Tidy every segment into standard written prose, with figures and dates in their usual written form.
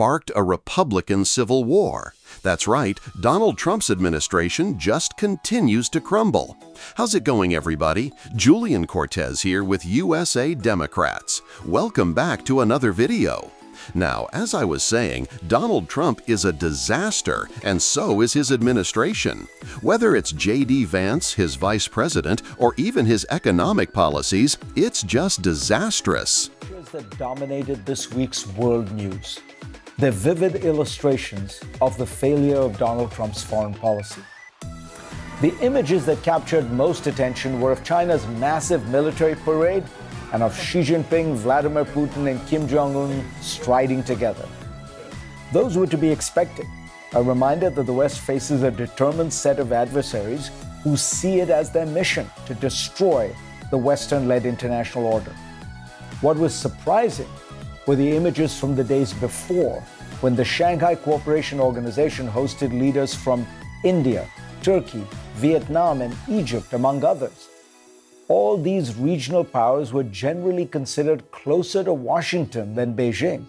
sparked a Republican civil war. That's right, Donald Trump's administration just continues to crumble. How's it going, everybody? Julian Cortez here with USA Democrats. Welcome back to another video. Now, as I was saying, Donald Trump is a disaster, and so is his administration. Whether it's J.D. Vance, his vice president, or even his economic policies, it's just disastrous. That dominated this week's world news. They're vivid illustrations of the failure of Donald Trump's foreign policy. The images that captured most attention were of China's massive military parade and of Xi Jinping, Vladimir Putin, and Kim Jong-un striding together. Those were to be expected, a reminder that the West faces a determined set of adversaries who see it as their mission to destroy the Western-led international order. What was surprising were the images from the days before, when the Shanghai Cooperation Organization hosted leaders from India, Turkey, Vietnam, and Egypt, among others. All these regional powers were generally considered closer to Washington than Beijing.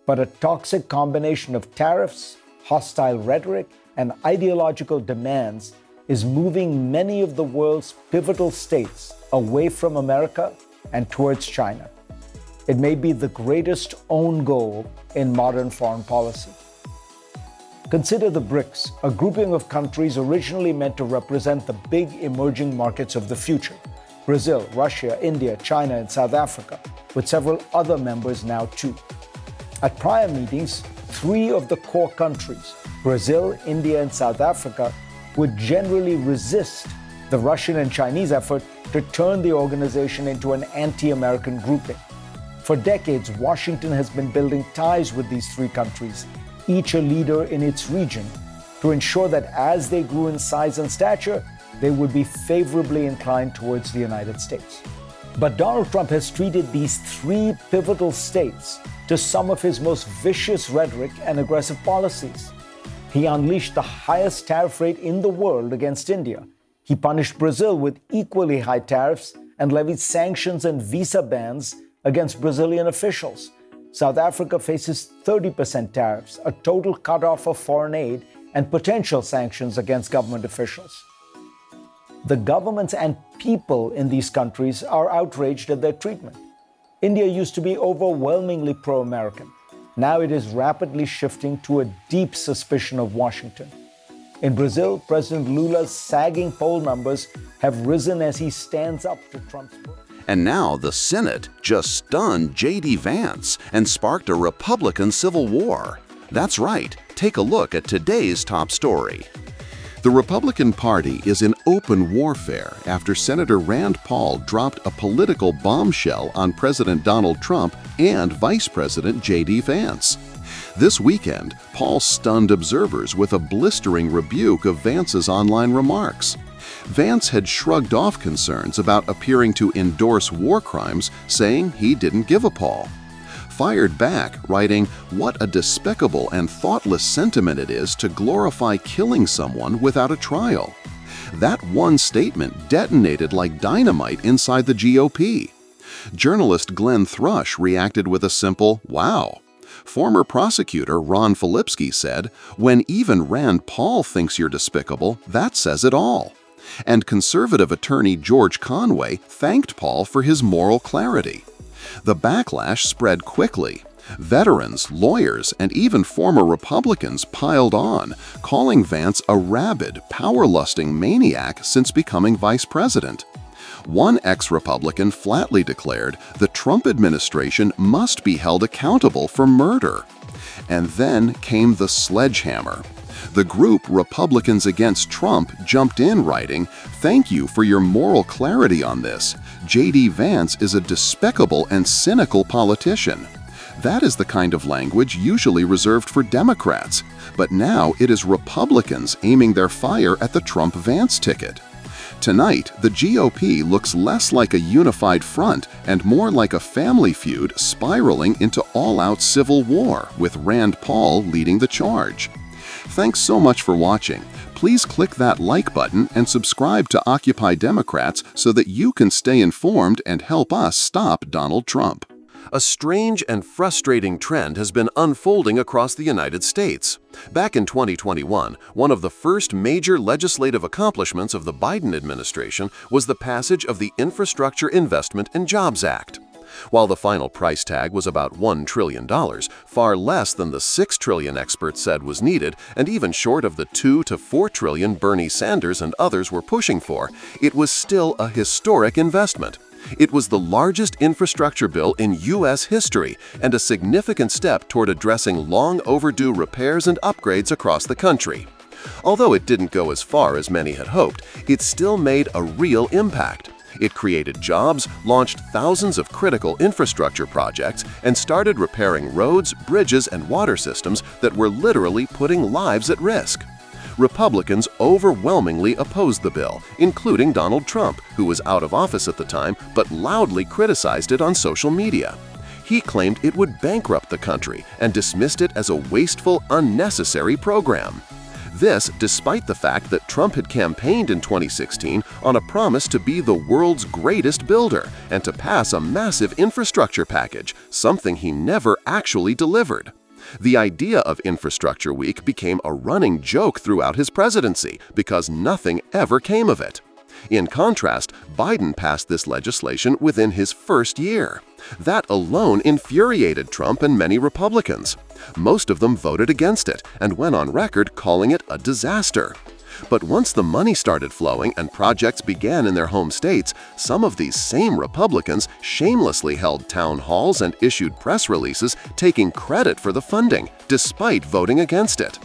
But a toxic combination of tariffs, hostile rhetoric, and ideological demands is moving many of the world's pivotal states away from America and towards China. It may be the greatest own goal in modern foreign policy. Consider the BRICS, a grouping of countries originally meant to represent the big emerging markets of the future: Brazil, Russia, India, China, and South Africa, with several other members now too. At prior meetings, 3 of the core countries, Brazil, India, and South Africa, would generally resist the Russian and Chinese effort to turn the organization into an anti-American grouping. For decades, Washington has been building ties with these 3 countries, each a leader in its region, to ensure that as they grew in size and stature, they would be favorably inclined towards the United States. But Donald Trump has treated these 3 pivotal states to some of his most vicious rhetoric and aggressive policies. He unleashed the highest tariff rate in the world against India. He punished Brazil with equally high tariffs and levied sanctions and visa bans against Brazilian officials. South Africa faces 30% tariffs, a total cutoff of foreign aid, and potential sanctions against government officials. The governments and people in these countries are outraged at their treatment. India used to be overwhelmingly pro-American. Now it is rapidly shifting to a deep suspicion of Washington. In Brazil, President Lula's sagging poll numbers have risen as he stands up to Trump's push. And now the Senate just stunned J.D. Vance and sparked a Republican civil war. That's right, take a look at today's top story. The Republican Party is in open warfare after Senator Rand Paul dropped a political bombshell on President Donald Trump and Vice President J.D. Vance. This weekend, Paul stunned observers with a blistering rebuke of Vance's online remarks. Vance had shrugged off concerns about appearing to endorse war crimes, saying he didn't give a Paul. Fired back, writing, "What a despicable and thoughtless sentiment it is to glorify killing someone without a trial." That one statement detonated like dynamite inside the GOP. Journalist Glenn Thrush reacted with a simple, "Wow." Former prosecutor Ron Filipski said, "When even Rand Paul thinks you're despicable, that says it all." And conservative attorney George Conway thanked Paul for his moral clarity. The backlash spread quickly. Veterans, lawyers, and even former Republicans piled on, calling Vance a rabid, power-lusting maniac since becoming vice president. One ex-Republican flatly declared the Trump administration must be held accountable for murder. And then came the sledgehammer. The group Republicans Against Trump jumped in, writing, "Thank you for your moral clarity on this. J.D. Vance is a despicable and cynical politician." That is the kind of language usually reserved for Democrats, but now it is Republicans aiming their fire at the Trump-Vance ticket. Tonight, the GOP looks less like a unified front and more like a family feud spiraling into all-out civil war, with Rand Paul leading the charge. Thanks so much for watching. Please click that like button and subscribe to Occupy Democrats so that you can stay informed and help us stop Donald Trump. A strange and frustrating trend has been unfolding across the United States. Back in 2021, one of the first major legislative accomplishments of the Biden administration was the passage of the Infrastructure Investment and Jobs Act. While the final price tag was about $1 trillion, far less than the $6 trillion experts said was needed, and even short of the $2 to $4 trillion Bernie Sanders and others were pushing for, it was still a historic investment. It was the largest infrastructure bill in U.S. history and a significant step toward addressing long overdue repairs and upgrades across the country. Although it didn't go as far as many had hoped, it still made a real impact. It created jobs, launched thousands of critical infrastructure projects, and started repairing roads, bridges, and water systems that were literally putting lives at risk. Republicans overwhelmingly opposed the bill, including Donald Trump, who was out of office at the time but loudly criticized it on social media. He claimed it would bankrupt the country and dismissed it as a wasteful, unnecessary program. This despite the fact that Trump had campaigned in 2016 on a promise to be the world's greatest builder and to pass a massive infrastructure package, something he never actually delivered. The idea of Infrastructure Week became a running joke throughout his presidency because nothing ever came of it. In contrast, Biden passed this legislation within his first year. That alone infuriated Trump and many Republicans. Most of them voted against it and went on record calling it a disaster. But once the money started flowing and projects began in their home states, some of these same Republicans shamelessly held town halls and issued press releases taking credit for the funding, despite voting against it.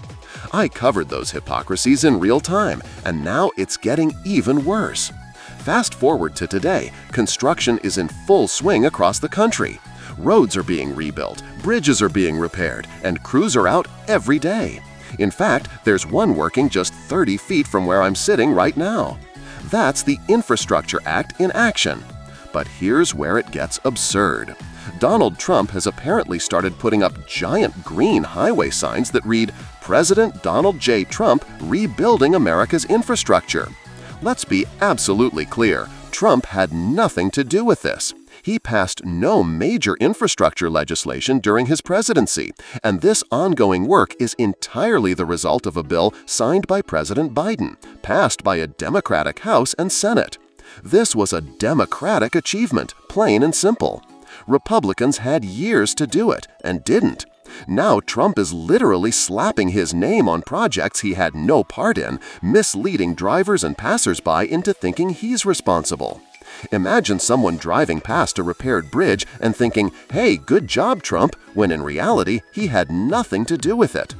I covered those hypocrisies in real time, and now it's getting even worse. Fast forward to today, construction is in full swing across the country. Roads are being rebuilt, bridges are being repaired, and crews are out every day. In fact, there's one working just 30 feet from where I'm sitting right now. That's the Infrastructure Act in action. But here's where it gets absurd. Donald Trump has apparently started putting up giant green highway signs that read, "President Donald J. Trump rebuilding America's infrastructure." Let's be absolutely clear, Trump had nothing to do with this. He passed no major infrastructure legislation during his presidency, and this ongoing work is entirely the result of a bill signed by President Biden, passed by a Democratic House and Senate. This was a Democratic achievement, plain and simple. Republicans had years to do it and didn't. Now Trump is literally slapping his name on projects he had no part in, misleading drivers and passersby into thinking he's responsible. Imagine someone driving past a repaired bridge and thinking, "Hey, good job, Trump," when in reality he had nothing to do with it.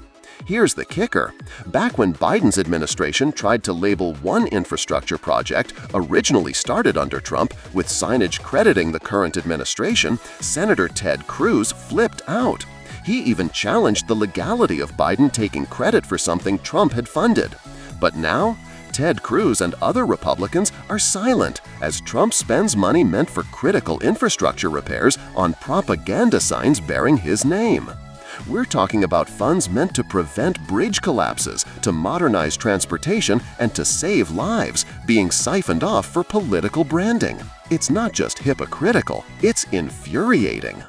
Here's the kicker. Back when Biden's administration tried to label one infrastructure project originally started under Trump with signage crediting the current administration, Senator Ted Cruz flipped out. He even challenged the legality of Biden taking credit for something Trump had funded. But now, Ted Cruz and other Republicans are silent as Trump spends money meant for critical infrastructure repairs on propaganda signs bearing his name. We're talking about funds meant to prevent bridge collapses, to modernize transportation, and to save lives being siphoned off for political branding. It's not just hypocritical, it's infuriating.